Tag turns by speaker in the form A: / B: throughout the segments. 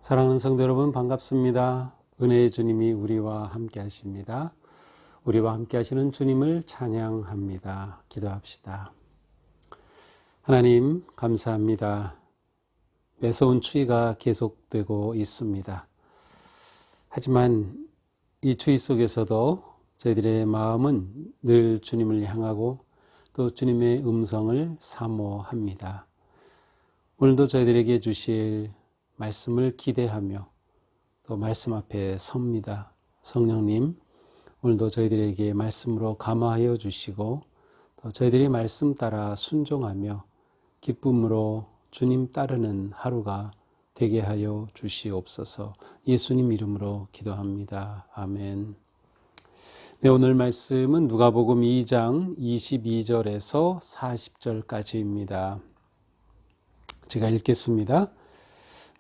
A: 사랑하는 성도 여러분, 반갑습니다. 은혜의 주님이 우리와 함께 하십니다. 우리와 함께 하시는 주님을 찬양합니다. 기도합시다. 하나님, 감사합니다. 매서운 추위가 계속되고 있습니다. 하지만 이 추위 속에서도 저희들의 마음은 늘 주님을 향하고 또 주님의 음성을 사모합니다. 오늘도 저희들에게 주실 말씀을 기대하며 또 말씀 앞에 섭니다. 성령님, 오늘도 저희들에게 말씀으로 감화하여 주시고 또 저희들이 말씀 따라 순종하며 기쁨으로 주님 따르는 하루가 되게 하여 주시옵소서. 예수님 이름으로 기도합니다. 아멘. 네, 오늘 말씀은 누가복음 2장 22절에서 40절까지입니다. 제가 읽겠습니다.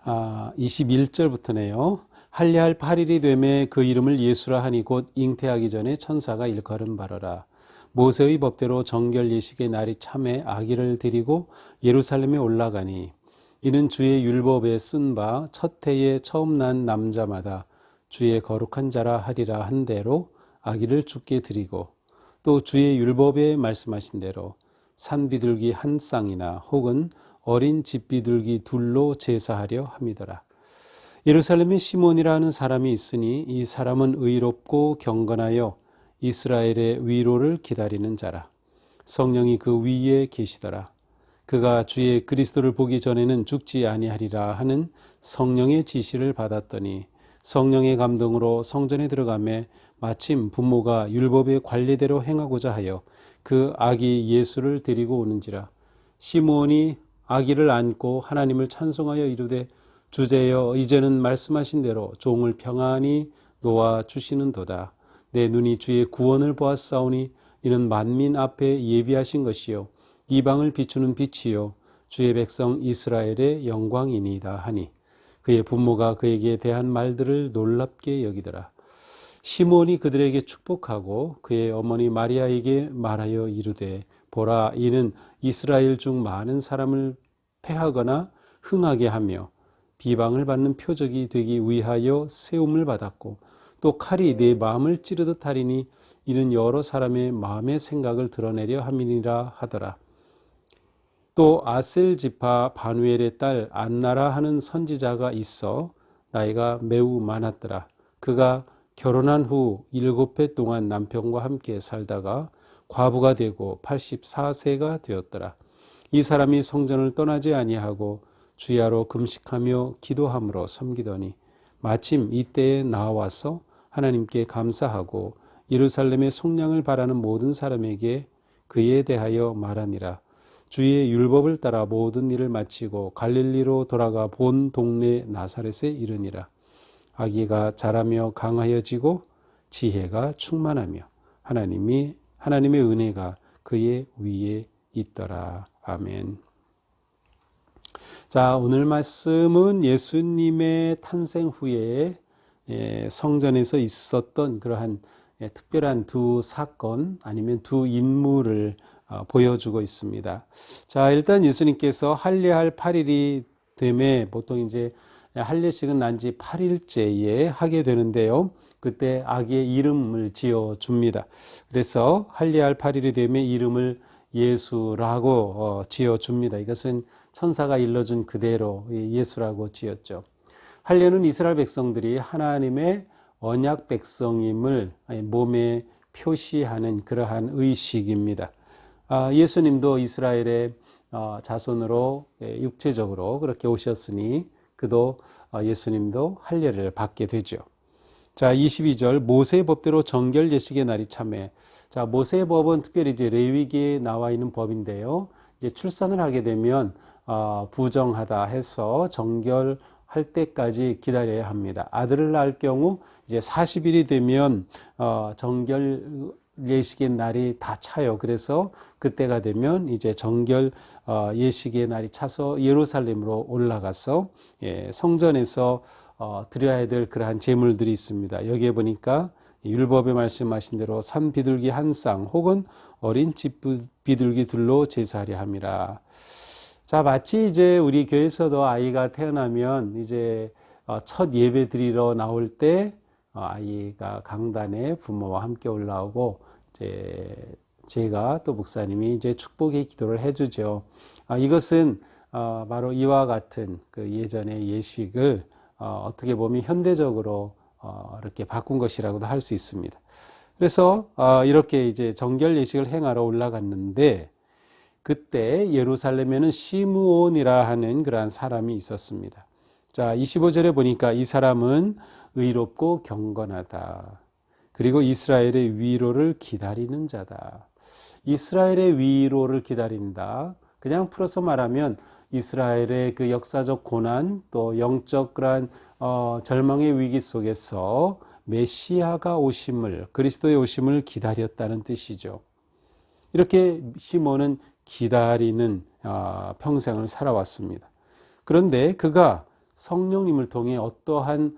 A: 21절부터네요. 할례할 8일이 되매 그 이름을 예수라 하니 곧 잉태하기 전에 천사가 일컬음 바라라. 모세의 법대로 정결 예식의 날이 참에 아기를 데리고 예루살렘에 올라가니 이는 주의 율법에 쓴 바 첫 해에 처음 난 남자마다 주의 거룩한 자라 하리라 한 대로 아기를 주께 드리고 또 주의 율법에 말씀하신 대로 산비둘기 한 쌍이나 혹은 어린 집비둘기 둘로 제사하려 함이더라. 예루살렘에 시몬이라 하는 사람이 있으니 이 사람은 의롭고 경건하여 이스라엘의 위로를 기다리는 자라. 성령이 그 위에 계시더라. 그가 주의 그리스도를 보기 전에는 죽지 아니하리라 하는 성령의 지시를 받았더니 성령의 감동으로 성전에 들어가매 마침 부모가 율법의 관례대로 행하고자 하여 그 아기 예수를 데리고 오는지라. 시몬이 아기를 안고 하나님을 찬송하여 이르되 주제여 이제는 말씀하신 대로 종을 평안히 놓아 주시는도다. 내 눈이 주의 구원을 보았사오니 이는 만민 앞에 예비하신 것이요 이방을 비추는 빛이요 주의 백성 이스라엘의 영광이니이다 하니 그의 부모가 그에게 대한 말들을 놀랍게 여기더라. 시몬이 그들에게 축복하고 그의 어머니 마리아에게 말하여 이르되 보라 이는 이스라엘 중 많은 사람을 패하거나 흥하게 하며 비방을 받는 표적이 되기 위하여 세움을 받았고 또 칼이 내 마음을 찌르듯 하리니 이는 여러 사람의 마음의 생각을 드러내려 함이니라 하더라. 또 아셀 지파 바누엘의 딸 안나라 하는 선지자가 있어 나이가 매우 많았더라. 그가 결혼한 후 7해 동안 남편과 함께 살다가 과부가 되고 84세가 되었더라. 이 사람이 성전을 떠나지 아니하고 주야로 금식하며 기도함으로 섬기더니 마침 이때에 나와서 하나님께 감사하고 예루살렘의 속량을 바라는 모든 사람에게 그에 대하여 말하니라. 주의 율법을 따라 모든 일을 마치고 갈릴리로 돌아가 본 동네 나사렛에 이르니라. 아기가 자라며 강하여지고 지혜가 충만하며 하나님의 은혜가 그의 위에 있더라. 아멘. 자, 오늘 말씀은 예수님의 탄생 후에 성전에서 있었던 그러한 특별한 두 사건 아니면 두 인물을 보여주고 있습니다. 자, 일단 예수님께서 할례할 8일이 되매 보통 이제 할례식은 난 지 8일째에 하게 되는데요. 그때 아기의 이름을 지어 줍니다. 그래서 할례할 8일이 되매 이름을 예수라고 지어 줍니다. 이것은 천사가 일러준 그대로 예수라고 지었죠. 할례는 이스라엘 백성들이 하나님의 언약 백성임을 몸에 표시하는 그러한 의식입니다. 예수님도 이스라엘의 자손으로 육체적으로 그렇게 오셨으니 그도 예수님도 할례를 받게 되죠. 자, 22절 모세의 법대로 정결 예식의 날이 참에. 자, 모세의 법은 특별히 이제 레위기에 나와 있는 법인데요. 이제 출산을 하게 되면 부정하다 해서 정결할 때까지 기다려야 합니다. 아들을 낳을 경우 이제 40일이 되면 정결 예식의 날이 다 차요. 그래서 그때가 되면 이제 정결 예식의 날이 차서 예루살렘으로 올라가서 성전에서 드려야 될 그러한 제물들이 있습니다. 여기에 보니까 율법에 말씀하신 대로 산 비둘기 한 쌍 혹은 어린 집 비둘기 둘로 제사하려 함이라. 자, 마치 이제 우리 교회에서도 아이가 태어나면 이제 첫 예배 드리러 나올 때 아이가 강단에 부모와 함께 올라오고 제가 또 목사님이 이제 축복의 기도를 해주죠. 이것은 바로 이와 같은 그 예전의 예식을 어떻게 보면 현대적으로 이렇게 바꾼 것이라고도 할 수 있습니다. 그래서 이렇게 이제 정결 예식을 행하러 올라갔는데 그때 예루살렘에는 시므온이라 하는 그러한 사람이 있었습니다. 자, 25절에 보니까 이 사람은 의롭고 경건하다. 그리고 이스라엘의 위로를 기다리는 자다. 이스라엘의 위로를 기다린다. 그냥 풀어서 말하면 이스라엘의 그 역사적 고난 또 영적 그러한 절망의 위기 속에서 메시아가 오심을, 그리스도의 오심을 기다렸다는 뜻이죠. 이렇게 시몬은 기다리는 평생을 살아왔습니다. 그런데 그가 성령님을 통해 어떠한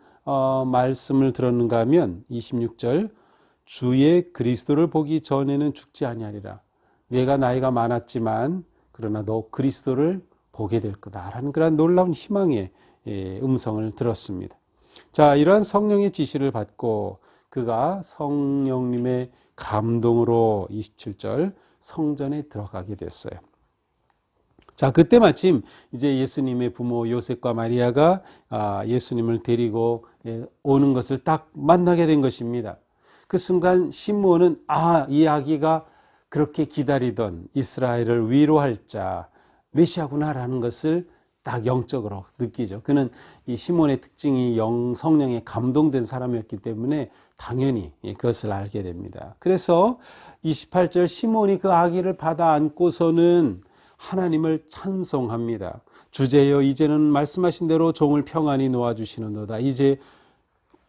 A: 말씀을 들었는가 하면 26절 주의 그리스도를 보기 전에는 죽지 아니하리라. 내가 나이가 많았지만 그러나 너 그리스도를 보게 될 거다라는 그런 놀라운 희망의 음성을 들었습니다. 자, 이러한 성령의 지시를 받고 그가 성령님의 감동으로 27절 성전에 들어가게 됐어요. 자, 그때 마침 이제 예수님의 부모 요셉과 마리아가 예수님을 데리고 오는 것을 딱 만나게 된 것입니다. 그 순간 시므온은 이 아기가 그렇게 기다리던 이스라엘을 위로할 자 메시아구나라는 것을 딱 영적으로 느끼죠. 그는 이 시몬의 특징이 성령에 감동된 사람이었기 때문에 당연히 그것을 알게 됩니다. 그래서 28절 시몬이 그 아기를 받아 안고서는 하나님을 찬송합니다. 주제여 이제는 말씀하신 대로 종을 평안히 놓아주시는도다. 이제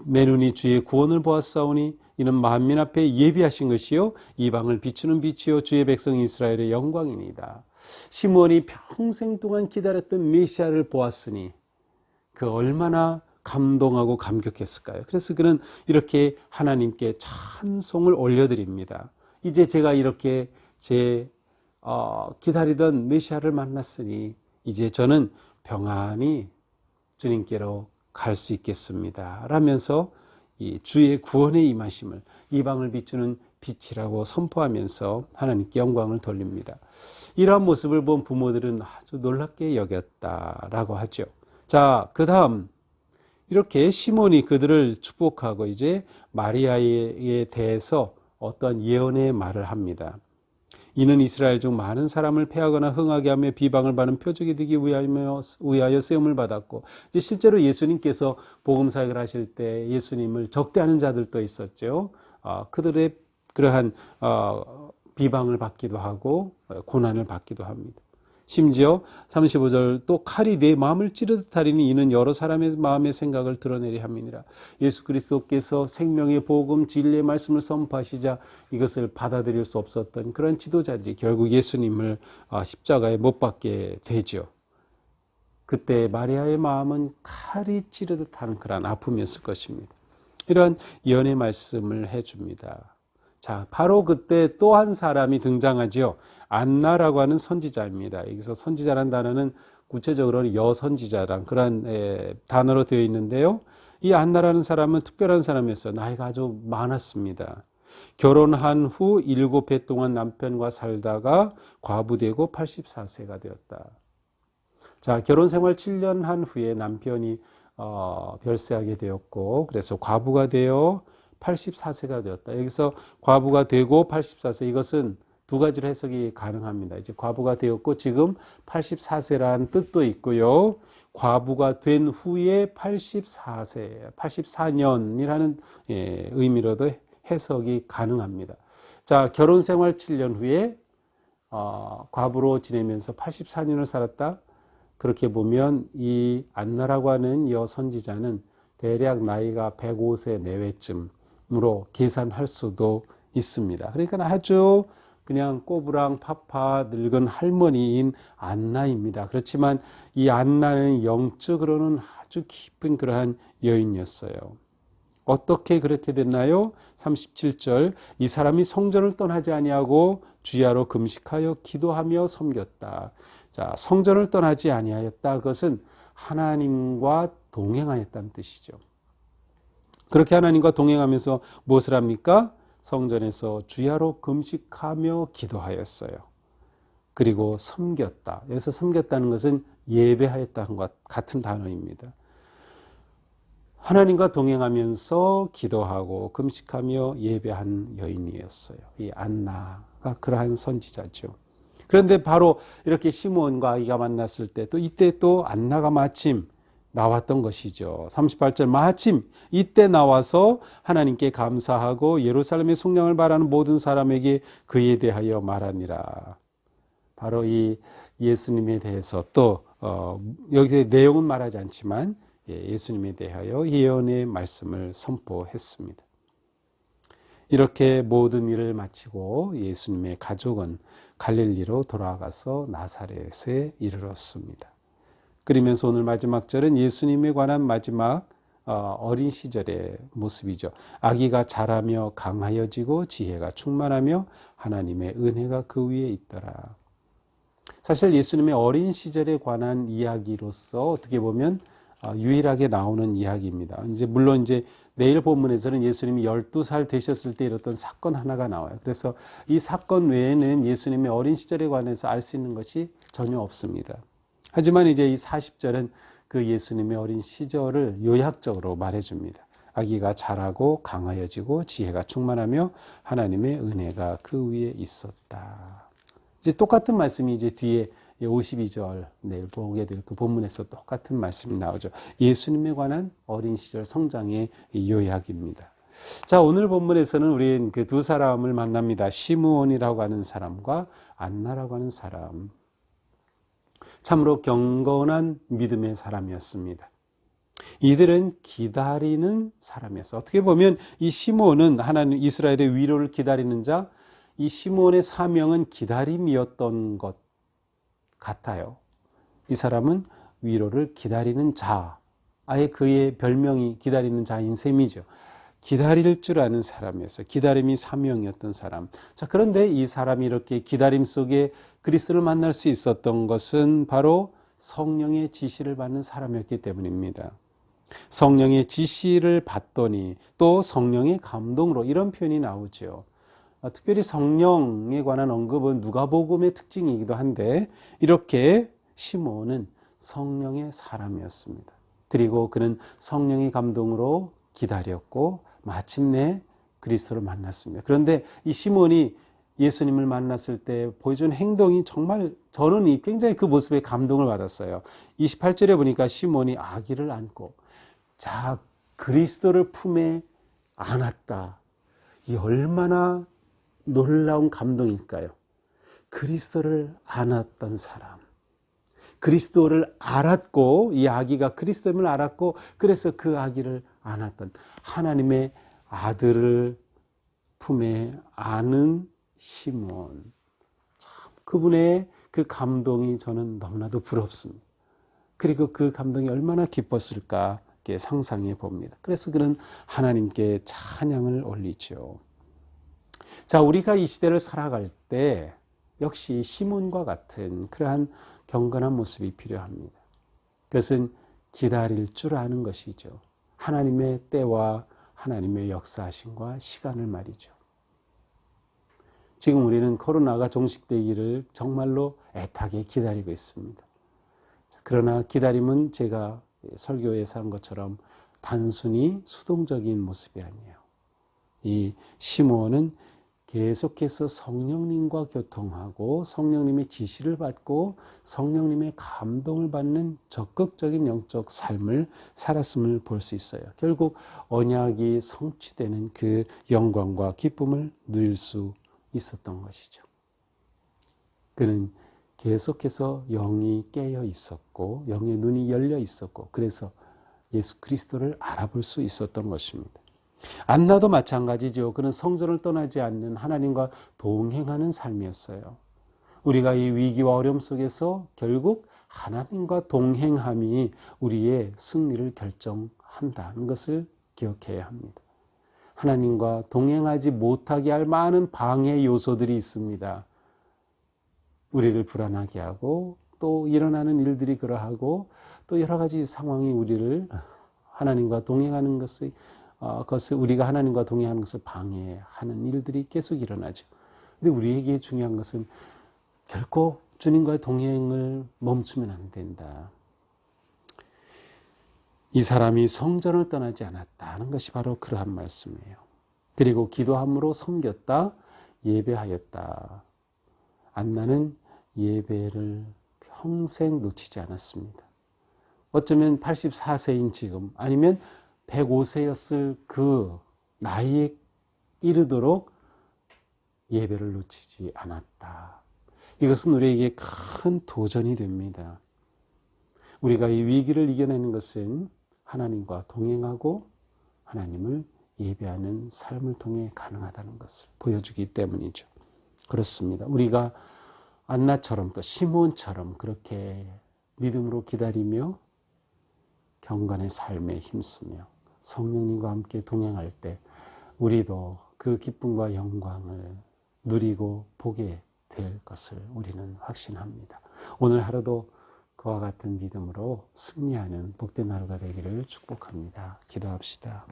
A: 내 눈이 주의 구원을 보았사오니 이는 만민 앞에 예비하신 것이요 이방을 비추는 빛이요 주의 백성 이스라엘의 영광이니이다. 시몬이 평생 동안 기다렸던 메시아를 보았으니 그 얼마나 감동하고 감격했을까요? 그래서 그는 이렇게 하나님께 찬송을 올려드립니다. 이제 제가 이렇게 기다리던 메시아를 만났으니 이제 저는 평안히 주님께로 갈 수 있겠습니다. 라면서 이 주의 구원의 임하심을 이방을 비추는 빛이라고 선포하면서 하나님께 영광을 돌립니다. 이러한 모습을 본 부모들은 아주 놀랍게 여겼다라고 하죠. 자, 그 다음 이렇게 시몬이 그들을 축복하고 이제 마리아에 대해서 어떤 예언의 말을 합니다. 이는 이스라엘 중 많은 사람을 패하거나 흥하게 하며 비방을 받는 표적이 되기 위하여 쓰임을 받았고, 이제 실제로 예수님께서 복음 사역을 하실 때 예수님을 적대하는 자들도 있었죠. 그들의 그러한 비방을 받기도 하고 고난을 받기도 합니다. 심지어 35절 또 칼이 내 마음을 찌르듯 하리니 이는 여러 사람의 마음의 생각을 드러내려 함이니라. 예수 그리스도께서 생명의 복음 진리의 말씀을 선포하시자 이것을 받아들일 수 없었던 그런 지도자들이 결국 예수님을 십자가에 못 박게 되죠. 그때 마리아의 마음은 칼이 찌르듯 하는 그런 아픔이었을 것입니다. 이러한 예언의 말씀을 해줍니다. 자, 바로 그때 또 한 사람이 등장하죠. 안나라고 하는 선지자입니다. 여기서 선지자라는 단어는 구체적으로는 여선지자란 그런 단어로 되어 있는데요. 이 안나라는 사람은 특별한 사람이었어요. 나이가 아주 많았습니다. 결혼한 후 7해 동안 남편과 살다가 과부되고 84세가 되었다. 자, 결혼 생활 7년 한 후에 남편이 별세하게 되었고 그래서 과부가 되어 84세가 되었다. 여기서 과부가 되고 84세, 이것은 두 가지로 해석이 가능합니다. 이제 과부가 되었고 지금 84세라는 뜻도 있고요. 과부가 된 후에 84세, 84년이라는 의미로도 해석이 가능합니다. 자, 결혼 생활 7년 후에 과부로 지내면서 84년을 살았다. 그렇게 보면 이 안나라고 하는 여선지자는 대략 나이가 105세 내외쯤으로 계산할 수도 있습니다. 그러니까 아주 그냥 꼬부랑 파파 늙은 할머니인 안나입니다. 그렇지만 이 안나는 영적으로는 아주 깊은 그러한 여인이었어요. 어떻게 그렇게 됐나요? 37절 이 사람이 성전을 떠나지 아니하고 주야로 금식하여 기도하며 섬겼다. 자, 성전을 떠나지 아니하였다. 그것은 하나님과 동행하였다는 뜻이죠. 그렇게 하나님과 동행하면서 무엇을 합니까? 성전에서 주야로 금식하며 기도하였어요. 그리고 섬겼다. 여기서 섬겼다는 것은 예배하였다는 것 같은 단어입니다. 하나님과 동행하면서 기도하고 금식하며 예배한 여인이었어요. 이 안나가 그러한 선지자죠. 그런데 바로 이렇게 시므온과 아기가 만났을 때 또 이때 또 안나가 마침 나왔던 것이죠. 38절 마침 이때 나와서 하나님께 감사하고 예루살렘의 속량을 바라는 모든 사람에게 그에 대하여 말하니라. 바로 이 예수님에 대해서 또 여기 내용은 말하지 않지만 예수님에 대하여 예언의 말씀을 선포했습니다. 이렇게 모든 일을 마치고 예수님의 가족은 갈릴리로 돌아가서 나사렛에 이르렀습니다. 그러면서 오늘 마지막 절은 예수님에 관한 마지막 어린 시절의 모습이죠. 아기가 자라며 강하여지고 지혜가 충만하며 하나님의 은혜가 그 위에 있더라. 사실 예수님의 어린 시절에 관한 이야기로서 어떻게 보면 유일하게 나오는 이야기입니다. 물론 내일 본문에서는 예수님이 12살 되셨을 때 이랬던 사건 하나가 나와요. 그래서 이 사건 외에는 예수님의 어린 시절에 관해서 알 수 있는 것이 전혀 없습니다. 하지만 이 40절은 그 예수님의 어린 시절을 요약적으로 말해줍니다. 아기가 자라고 강하여지고 지혜가 충만하며 하나님의 은혜가 그 위에 있었다. 똑같은 말씀이 뒤에 52절 내일 보게 될 그 본문에서 똑같은 말씀이 나오죠. 예수님에 관한 어린 시절 성장의 요약입니다. 자, 오늘 본문에서는 우리는 그 두 사람을 만납니다. 시므온이라고 하는 사람과 안나라고 하는 사람. 참으로 경건한 믿음의 사람이었습니다. 이들은 기다리는 사람이었어요. 어떻게 보면 이 시므온은 하나님 이스라엘의 위로를 기다리는 자, 이 시므온의 사명은 기다림이었던 것 같아요. 이 사람은 위로를 기다리는 자, 아예 그의 별명이 기다리는 자인 셈이죠. 기다릴 줄 아는 사람이었어요. 기다림이 사명이었던 사람. 자, 그런데 이 사람이 이렇게 기다림 속에 그리스도를 만날 수 있었던 것은 바로 성령의 지시를 받는 사람이었기 때문입니다. 성령의 지시를 받더니 또 성령의 감동으로 이런 표현이 나오죠. 특별히 성령에 관한 언급은 누가복음의 특징이기도 한데 이렇게 시므온은 성령의 사람이었습니다. 그리고 그는 성령의 감동으로 기다렸고 마침내 그리스도를 만났습니다. 그런데 이 시므온이 예수님을 만났을 때 보여준 행동이 정말 저는 굉장히 그 모습에 감동을 받았어요. 28절에 보니까 시므온이 아기를 안고 자 그리스도를 품에 안았다. 이 얼마나 놀라운 감동일까요? 그리스도를 안았던 사람. 그리스도를 알았고 이 아기가 그리스도임을 알았고 그래서 그 아기를 안았던 하나님의 아들을 품에 안은 시므온. 참 그분의 그 감동이 저는 너무나도 부럽습니다. 그리고 그 감동이 얼마나 기뻤을까 상상해 봅니다. 그래서 그는 하나님께 찬양을 올리죠. 자, 우리가 이 시대를 살아갈 때 역시 시므온과 같은 그러한 경건한 모습이 필요합니다. 그것은 기다릴 줄 아는 것이죠. 하나님의 때와 하나님의 역사하심과 시간을 말이죠. 지금 우리는 코로나가 종식되기를 정말로 애타게 기다리고 있습니다. 그러나 기다림은 제가 설교에서 한 것처럼 단순히 수동적인 모습이 아니에요. 이 시므온은 계속해서 성령님과 교통하고 성령님의 지시를 받고 성령님의 감동을 받는 적극적인 영적 삶을 살았음을 볼 수 있어요. 결국 언약이 성취되는 그 영광과 기쁨을 누릴 수 있었던 것이죠. 그는 계속해서 영이 깨어 있었고 영의 눈이 열려 있었고 그래서 예수 그리스도를 알아볼 수 있었던 것입니다. 안나도 마찬가지죠. 그는 성전을 떠나지 않는 하나님과 동행하는 삶이었어요. 우리가 이 위기와 어려움 속에서 결국 하나님과 동행함이 우리의 승리를 결정한다는 것을 기억해야 합니다. 하나님과 동행하지 못하게 할 많은 방해 요소들이 있습니다. 우리를 불안하게 하고 또 일어나는 일들이 그러하고 또 여러 가지 상황이 우리를 하나님과 동행하는 것을 우리가 하나님과 동행하는 것을 방해하는 일들이 계속 일어나죠. 근데 우리에게 중요한 것은 결코 주님과의 동행을 멈추면 안 된다. 이 사람이 성전을 떠나지 않았다는 것이 바로 그러한 말씀이에요. 그리고 기도함으로 섬겼다, 예배하였다. 안나는 예배를 평생 놓치지 않았습니다. 어쩌면 84세인 지금 아니면 105세였을 그 나이에 이르도록 예배를 놓치지 않았다. 이것은 우리에게 큰 도전이 됩니다. 우리가 이 위기를 이겨내는 것은 하나님과 동행하고 하나님을 예배하는 삶을 통해 가능하다는 것을 보여주기 때문이죠. 그렇습니다. 우리가 안나처럼 또 시몬처럼 그렇게 믿음으로 기다리며 경건의 삶에 힘쓰며 성령님과 함께 동행할 때 우리도 그 기쁨과 영광을 누리고 보게 될 것을 우리는 확신합니다. 오늘 하루도 그와 같은 믿음으로 승리하는 복된 하루가 되기를 축복합니다. 기도합시다.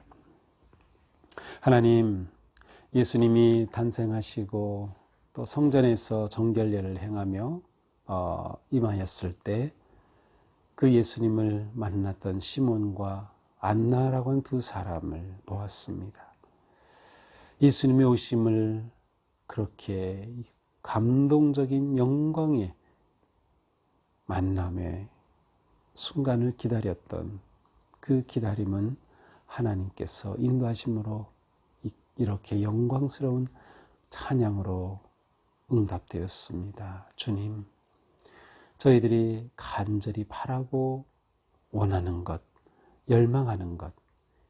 A: 하나님, 예수님이 탄생하시고 또 성전에서 정결례를 행하며 임하였을 때 그 예수님을 만났던 시몬과 안나라고 하는 두 사람을 보았습니다. 예수님의 오심을 그렇게 감동적인 영광의 만남의 순간을 기다렸던 그 기다림은 하나님께서 인도하심으로 이렇게 영광스러운 찬양으로 응답되었습니다. 주님, 저희들이 간절히 바라고 원하는 것, 열망하는 것,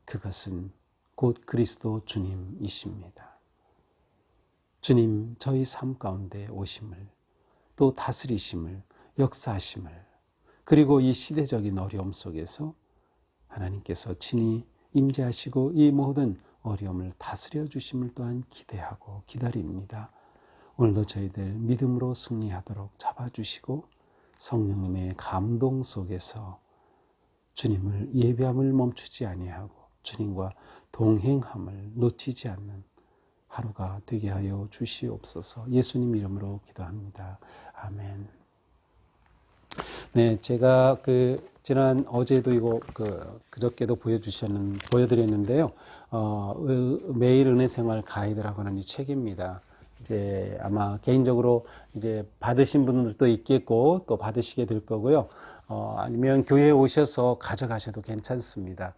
A: 그것은 곧 그리스도 주님이십니다. 주님, 저희 삶 가운데 오심을, 또 다스리심을, 역사하심을, 그리고 이 시대적인 어려움 속에서 하나님께서 친히 임재하시고 이 모든 어려움을 다스려 주심을 또한 기대하고 기다립니다. 오늘도 저희들 믿음으로 승리하도록 잡아주시고 성령님의 감동 속에서 주님을 예배함을 멈추지 아니하고 주님과 동행함을 놓치지 않는 하루가 되게 하여 주시옵소서. 예수님 이름으로 기도합니다. 아멘. 네, 제가 지난 어제도 이거 그저께도 보여드렸는데요. 매일 은혜 생활 가이드라고 하는 이 책입니다. 이제 아마 개인적으로 이제 받으신 분들도 있겠고 또 받으시게 될 거고요. 아니면 교회에 오셔서 가져가셔도 괜찮습니다.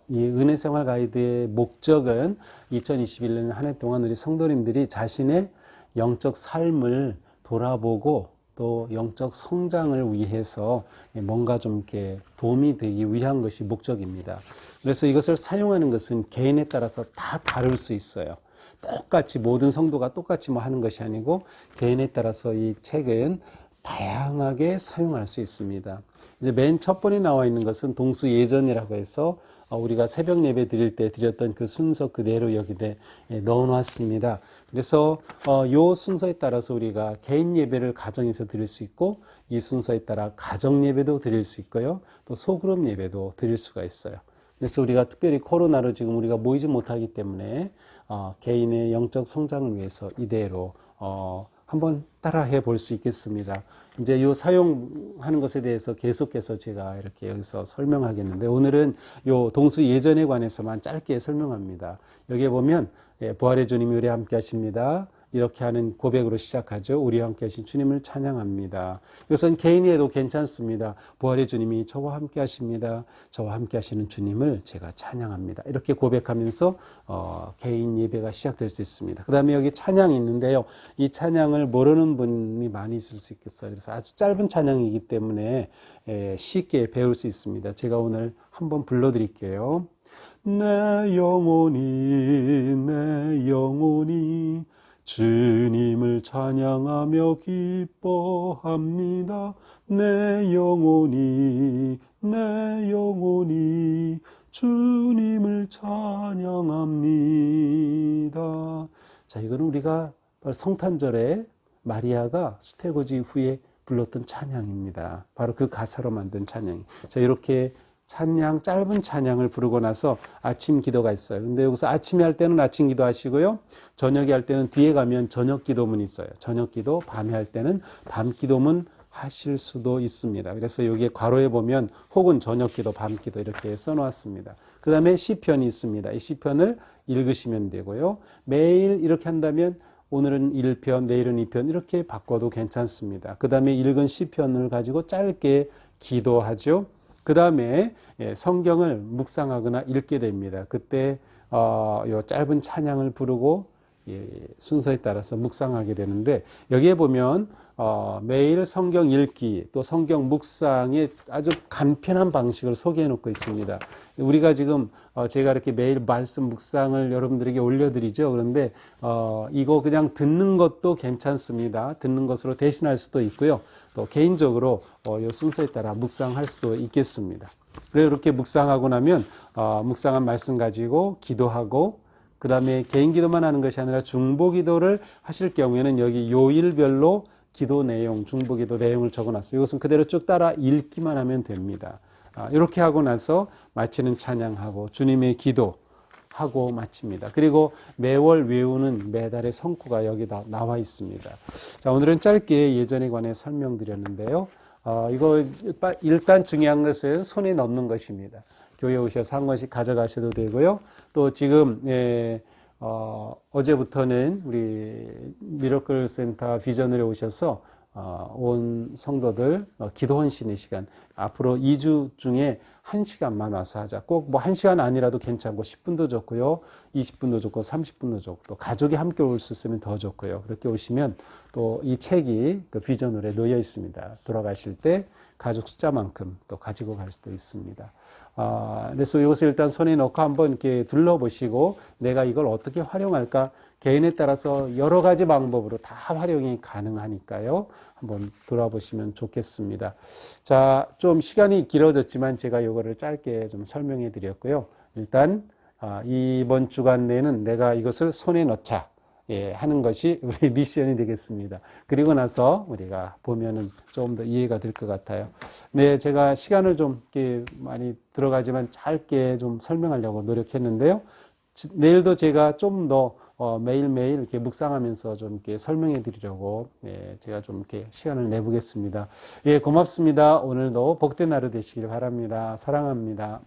A: 이 은혜 생활 가이드의 목적은 2021년 한 해 동안 우리 성도님들이 자신의 영적 삶을 돌아보고 또 영적 성장을 위해서 뭔가 좀 이렇게 도움이 되기 위한 것이 목적입니다. 그래서 이것을 사용하는 것은 개인에 따라서 다 다를 수 있어요. 똑같이 모든 성도가 똑같이 하는 것이 아니고 개인에 따라서 이 책은 다양하게 사용할 수 있습니다. 이제 맨 첫 번에 나와 있는 것은 동수 예전이라고 해서 우리가 새벽 예배 드릴 때 드렸던 그 순서 그대로 여기에 넣어 놨습니다. 그래서 요 순서에 따라서 우리가 개인 예배를 가정에서 드릴 수 있고 이 순서에 따라 가정 예배도 드릴 수 있고요. 또 소그룹 예배도 드릴 수가 있어요. 그래서 우리가 특별히 코로나로 지금 우리가 모이지 못하기 때문에 개인의 영적 성장을 위해서 이대로 한번 따라해 볼 수 있겠습니다. 이제 요 사용하는 것에 대해서 계속해서 제가 이렇게 여기서 설명하겠는데 오늘은 요 동수 예전에 관해서만 짧게 설명합니다. 여기에 보면 부활의 주님이 우리와 함께 하십니다. 이렇게 하는 고백으로 시작하죠. 우리와 함께 하신 주님을 찬양합니다. 이것은 개인이 해도 괜찮습니다. 부활의 주님이 저와 함께 하십니다. 저와 함께 하시는 주님을 제가 찬양합니다. 이렇게 고백하면서 개인 예배가 시작될 수 있습니다. 그 다음에 여기 찬양이 있는데요. 이 찬양을 모르는 분이 많이 있을 수 있겠어요. 그래서 아주 짧은 찬양이기 때문에 쉽게 배울 수 있습니다. 제가 오늘 한번 불러드릴게요. 내 영혼이 주님을 찬양하며 기뻐합니다. 내 영혼이 주님을 찬양합니다. 자, 이거는 우리가 성탄절에 마리아가 수태고지 후에 불렀던 찬양입니다. 바로 그 가사로 만든 찬양. 자, 이렇게 찬양, 짧은 찬양을 부르고 나서 아침 기도가 있어요. 근데 여기서 아침에 할 때는 아침 기도 하시고요. 저녁에 할 때는 뒤에 가면 저녁 기도문이 있어요. 저녁 기도, 밤에 할 때는 밤 기도문 하실 수도 있습니다. 그래서 여기에 괄호에 보면 혹은 저녁 기도, 밤 기도 이렇게 써놓았습니다. 그 다음에 시편이 있습니다. 이 시편을 읽으시면 되고요. 매일 이렇게 한다면 오늘은 1편, 내일은 2편 이렇게 바꿔도 괜찮습니다. 그 다음에 읽은 시편을 가지고 짧게 기도하죠. 그 다음에 성경을 묵상하거나 읽게 됩니다. 그때 요 짧은 찬양을 부르고 순서에 따라서 묵상하게 되는데 여기에 보면 매일 성경 읽기 또 성경 묵상의 아주 간편한 방식을 소개해 놓고 있습니다. 우리가 지금 제가 이렇게 매일 말씀 묵상을 여러분들에게 올려드리죠. 그런데 이거 그냥 듣는 것도 괜찮습니다. 듣는 것으로 대신할 수도 있고요. 또 개인적으로 이 순서에 따라 묵상할 수도 있겠습니다. 그래서 이렇게 묵상하고 나면 묵상한 말씀 가지고 기도하고 그 다음에 개인 기도만 하는 것이 아니라 중보 기도를 하실 경우에는 여기 요일별로 기도 내용, 중보 기도 내용을 적어놨어요. 이것은 그대로 쭉 따라 읽기만 하면 됩니다. 이렇게 하고 나서 마치는 찬양하고 주님의 기도하고 마칩니다. 그리고 매월 외우는 매달의 성구가 여기다 나와 있습니다. 자, 오늘은 짧게 예전에 관해 설명드렸는데요. 이거 일단 중요한 것은 손에 넣는 것입니다. 교회 오셔서 한 권씩 가져가셔도 되고요. 또 지금 어제부터는 우리 미러클 센터 비전을에 오셔서 온 성도들 기도 헌신의 시간 앞으로 2주 중에 1시간만 와서 하자. 꼭 뭐 1시간 아니라도 괜찮고 10분도 좋고요. 20분도 좋고 30분도 좋고 또 가족이 함께 올 수 있으면 더 좋고요. 그렇게 오시면 또 이 책이 그 비전홀에 놓여 있습니다. 돌아가실 때 가족 숫자만큼 또 가지고 갈 수도 있습니다. 그래서 이것을 일단 손에 넣고 한번 이렇게 둘러보시고 내가 이걸 어떻게 활용할까? 개인에 따라서 여러 가지 방법으로 다 활용이 가능하니까요. 한번 돌아보시면 좋겠습니다. 자, 좀 시간이 길어졌지만 제가 이거를 짧게 좀 설명해 드렸고요. 일단 이번 주간 내는 내가 이것을 손에 넣자. 하는 것이 우리 미션이 되겠습니다. 그리고 나서 우리가 보면은 조금 더 이해가 될 것 같아요. 네, 제가 시간을 좀 이렇게 많이 들어가지만 짧게 좀 설명하려고 노력했는데요. 내일도 제가 좀 더 매일매일 이렇게 묵상하면서 좀 이렇게 설명해 드리려고 제가 좀 이렇게 시간을 내보겠습니다. 예, 고맙습니다. 오늘도 복된 하루 되시길 바랍니다. 사랑합니다.